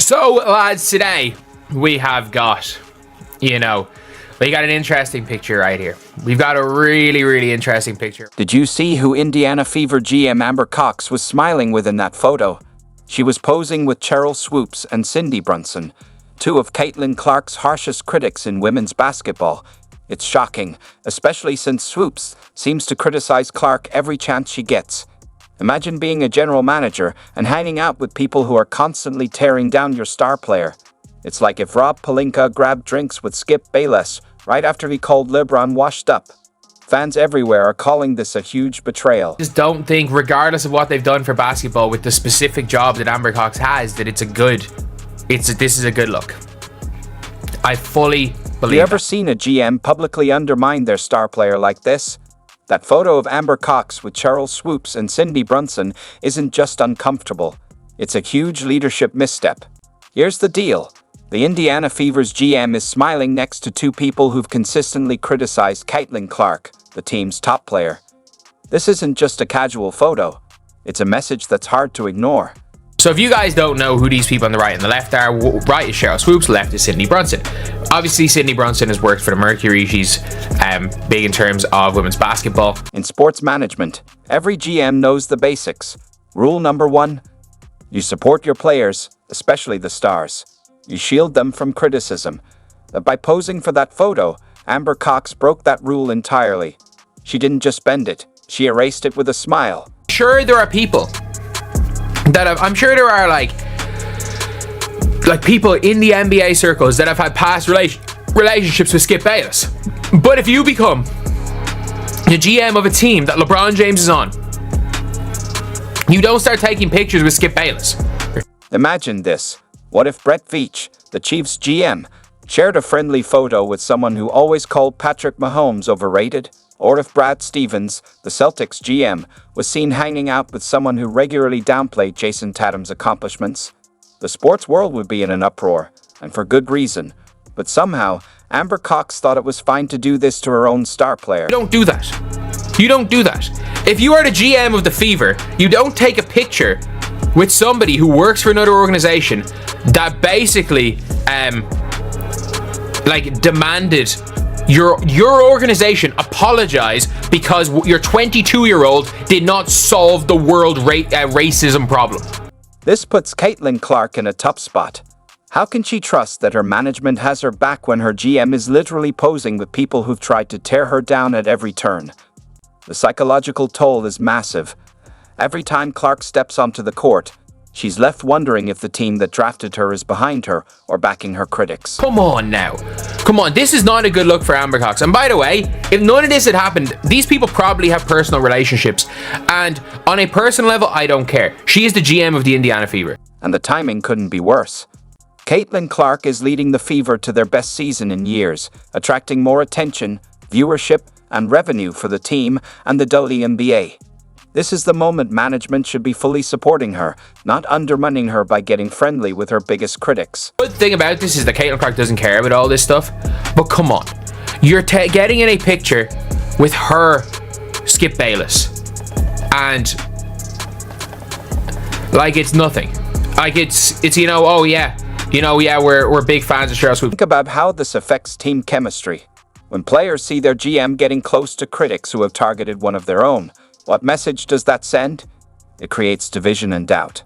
So, lads, today we have got, we got an interesting picture right here. We've got a really interesting picture. Did you see who Indiana Fever GM Amber Cox was smiling with in that photo? She was posing with Cheryl Swoops and Cindy Brunson, two of Caitlyn Clark's harshest critics in women's basketball. It's shocking, especially since Swoops seems to criticize Clark every chance she gets. Imagine being a general manager and hanging out with people who are constantly tearing down your star player. It's like if Rob Pelinka grabbed drinks with Skip Bayless right after he called LeBron washed up. Fans everywhere are calling this a huge betrayal. I just don't think, regardless of what they've done for basketball with the specific job that Amber Cox has, that this is a good look. I fully believe Have you ever seen a GM publicly undermine their star player like this? That photo of Amber Cox with Cheryl Swoops and Cindy Brunson isn't just uncomfortable. It's a huge leadership misstep. Here's the deal. The Indiana Fever's GM is smiling next to two people who've consistently criticized Caitlyn Clark, the team's top player. This isn't just a casual photo. It's a message that's hard to ignore. So if you guys don't know who these people on the right and the left are, right is Cheryl Swoops, left is Cindy Brunson. Obviously, Cindy Brunson has worked for the Mercury. She's big in terms of women's basketball. In sports management, every GM knows the basics. Rule number 1, you support your players, especially the stars. You shield them from criticism. But by posing for that photo, Amber Cox broke that rule entirely. She didn't just bend it, she erased it with a smile. Sure, there are people I'm sure there are like people in the NBA circles that have had past relationships with Skip Bayless. But if you become the GM of a team that LeBron James is on, you don't start taking pictures with Skip Bayless. Imagine this. What if Brett Veach, the Chiefs GM, shared a friendly photo with someone who always called Patrick Mahomes overrated? Or if Brad Stevens, the Celtics GM, was seen hanging out with someone who regularly downplayed Jason Tatum's accomplishments? The sports world would be in an uproar, and for good reason. But somehow, Amber Cox thought it was fine to do this to her own star player. You don't do that. You don't do that. If you are the GM of the Fever, you don't take a picture with somebody who works for another organization that basically demanded your organization apologize because your 22-year-old did not solve the world racism problem. This puts Caitlyn Clark in a tough spot. How can she trust that her management has her back when her GM is literally posing with people who've tried to tear her down at every turn? The psychological toll is massive. Every time Clark steps onto the court, she's left wondering if the team that drafted her is behind her or backing her critics. Come on now. Come on, this is not a good look for Amber Cox. And by the way, if none of this had happened, these people probably have personal relationships. And on a personal level, I don't care. She is the GM of the Indiana Fever. And the timing couldn't be worse. Caitlyn Clark is leading the Fever to their best season in years, attracting more attention, viewership, and revenue for the team and the WNBA. This is the moment management should be fully supporting her, not undermining her by getting friendly with her biggest critics. The good thing about this is that Caitlyn Clark doesn't care about all this stuff. But come on, you're getting in a picture with her, Skip Bayless, and it's nothing. We're big fans of Cheryl Swoops. Think about how this affects team chemistry. When players see their GM getting close to critics who have targeted one of their own, what message does that send? It creates division and doubt.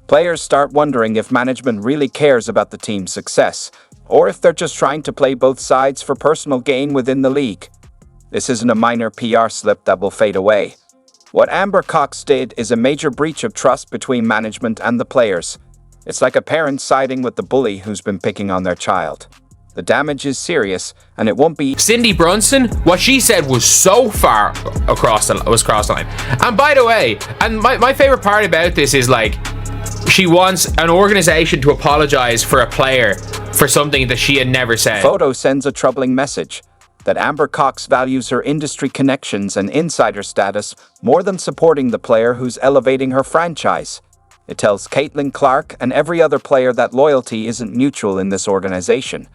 Players start wondering if management really cares about the team's success, or if they're just trying to play both sides for personal gain within the league. This isn't a minor PR slip that will fade away. What Amber Cox did is a major breach of trust between management and the players. It's like a parent siding with the bully who's been picking on their child. The damage is serious, and it won't be... Cindy Brunson, what she said was so far cross the line. And by the way, and my favorite part about this is she wants an organization to apologize for a player for something that she had never said. Photo sends a troubling message that Amber Cox values her industry connections and insider status more than supporting the player who's elevating her franchise. It tells Caitlyn Clark and every other player that loyalty isn't mutual in this organization.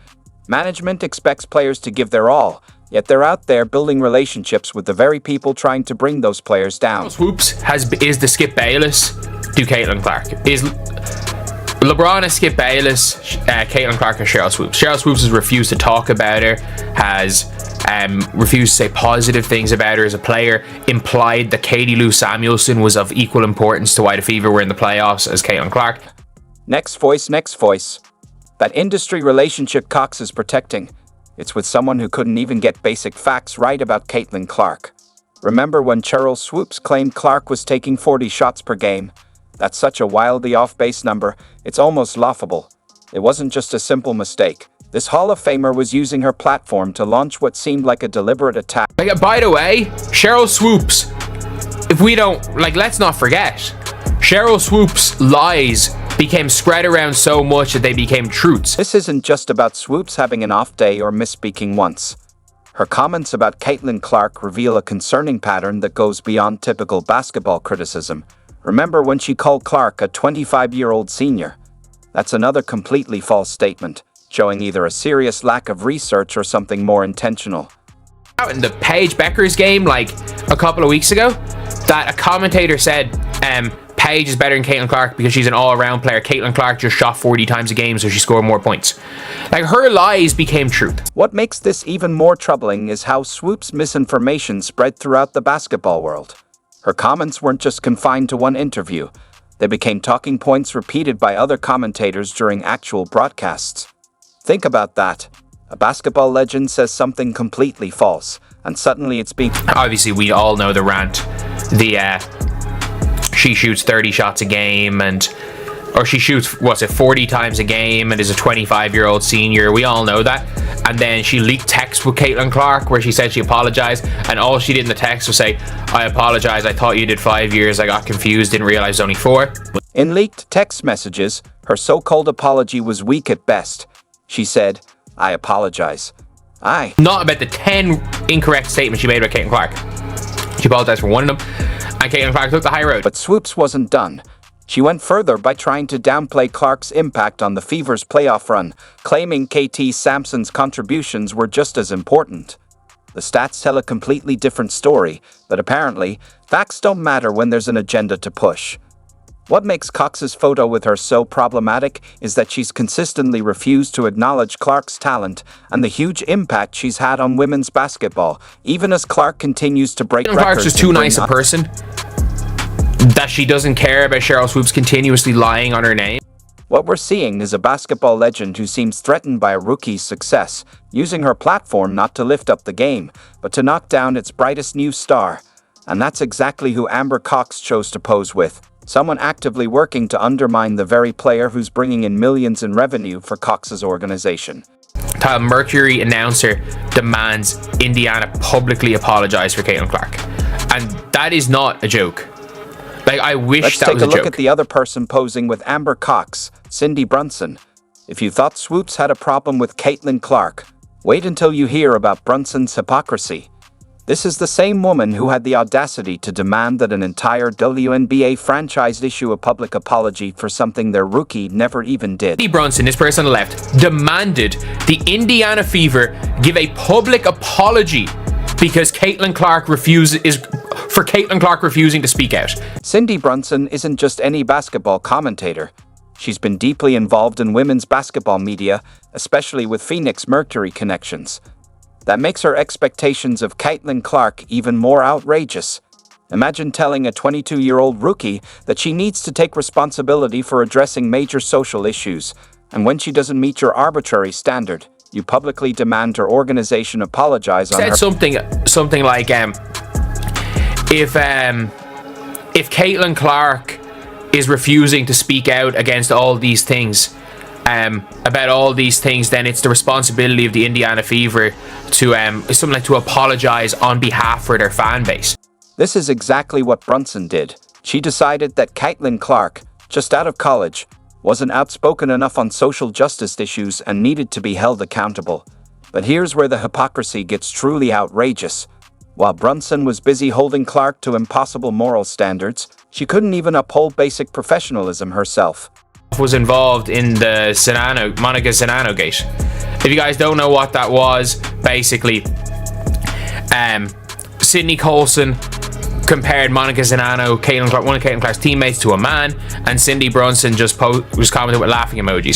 Management expects players to give their all, yet they're out there building relationships with the very people trying to bring those players down. Swoops is the Skip Bayless to Caitlyn Clark. LeBron has Skip Bayless, Caitlyn Clark, and Cheryl Swoops. Cheryl Swoops has refused to talk about her, has refused to say positive things about her as a player, implied that Katie Lou Samuelson was of equal importance to why the Fever were in the playoffs as Caitlyn Clark. Next voice. That industry relationship Cox is protecting. It's with someone who couldn't even get basic facts right about Caitlyn Clark. Remember when Cheryl Swoops claimed Clark was taking 40 shots per game? That's such a wildly off-base number, it's almost laughable. It wasn't just a simple mistake. This Hall of Famer was using her platform to launch what seemed like a deliberate attack. By the way, Cheryl Swoops, if we don't, let's not forget, Cheryl Swoops' lies became spread around so much that they became truths. This isn't just about Swoops having an off day or misspeaking once. Her comments about Caitlyn Clark reveal a concerning pattern that goes beyond typical basketball criticism. Remember when she called Clark a 25-year-old senior? That's another completely false statement, showing either a serious lack of research or something more intentional. Out in the Paige Beckers game, a couple of weeks ago, that a commentator said, Paige is better than Caitlyn Clark because she's an all-around player. Caitlyn Clark just shot 40 times a game, so she scored more points. Her lies became truth. What makes this even more troubling is how Swoops' misinformation spread throughout the basketball world. Her comments weren't just confined to one interview. They became talking points repeated by other commentators during actual broadcasts. Think about that. A basketball legend says something completely false, and suddenly it's being... Obviously, we all know the rant. She shoots 30 shots a game, or she shoots, 40 times a game and is a 25-year-old senior. We all know that. And then she leaked text with Caitlyn Clark where she said she apologized, and all she did in the text was say, I apologize, I thought you did 5 years, I got confused, didn't realize only 4. In leaked text messages, her so-called apology was weak at best. She said, I apologize. Not about the 10 incorrect statements she made about Caitlyn Clark. She apologized for one of them, and Caitlyn Clark took the high road. But Swoops wasn't done. She went further by trying to downplay Clark's impact on the Fever's playoff run, claiming KT Sampson's contributions were just as important. The stats tell a completely different story, but apparently, facts don't matter when there's an agenda to push. What makes Cox's photo with her so problematic is that she's consistently refused to acknowledge Clark's talent and the huge impact she's had on women's basketball, even as Clark continues to break records. Clark's just too nice a person that she doesn't care about Cheryl Swoops continuously lying on her name. What we're seeing is a basketball legend who seems threatened by a rookie's success, using her platform not to lift up the game, but to knock down its brightest new star. And that's exactly who Amber Cox chose to pose with. Someone actively working to undermine the very player who's bringing in millions in revenue for Cox's organization. The Mercury announcer demands Indiana publicly apologize for Caitlyn Clark. And that is not a joke. I wish that was a joke. Let's take a look at the other person posing with Amber Cox, Cindy Brunson. If you thought Swoops had a problem with Caitlyn Clark, wait until you hear about Brunson's hypocrisy. This is the same woman who had the audacity to demand that an entire WNBA franchise issue a public apology for something their rookie never even did. Cindy Brunson, this person on the left, demanded the Indiana Fever give a public apology because Caitlyn Clark refusing to speak out. Cindy Brunson isn't just any basketball commentator. She's been deeply involved in women's basketball media, especially with Phoenix Mercury connections. That makes her expectations of Caitlyn Clark even more outrageous. Imagine telling a 22-year-old rookie that she needs to take responsibility for addressing major social issues, and when she doesn't meet your arbitrary standard, you publicly demand her organization apologize on her... something like, if Caitlyn Clark is refusing to speak out against all these things, about all these things, then it's the responsibility of the Indiana Fever to apologize on behalf of their fan base. This is exactly what Brunson did. She decided that Caitlyn Clark, just out of college, wasn't outspoken enough on social justice issues and needed to be held accountable. But here's where the hypocrisy gets truly outrageous. While Brunson was busy holding Clark to impossible moral standards, she couldn't even uphold basic professionalism herself. Was involved in the Monica Zinano gate. If you guys don't know what that was, basically, Sydney Colson compared Monica Zanano, Caitlyn Clark, one of Caitlyn Clark's teammates, to a man, and Cindy Brunson just commented with laughing emojis.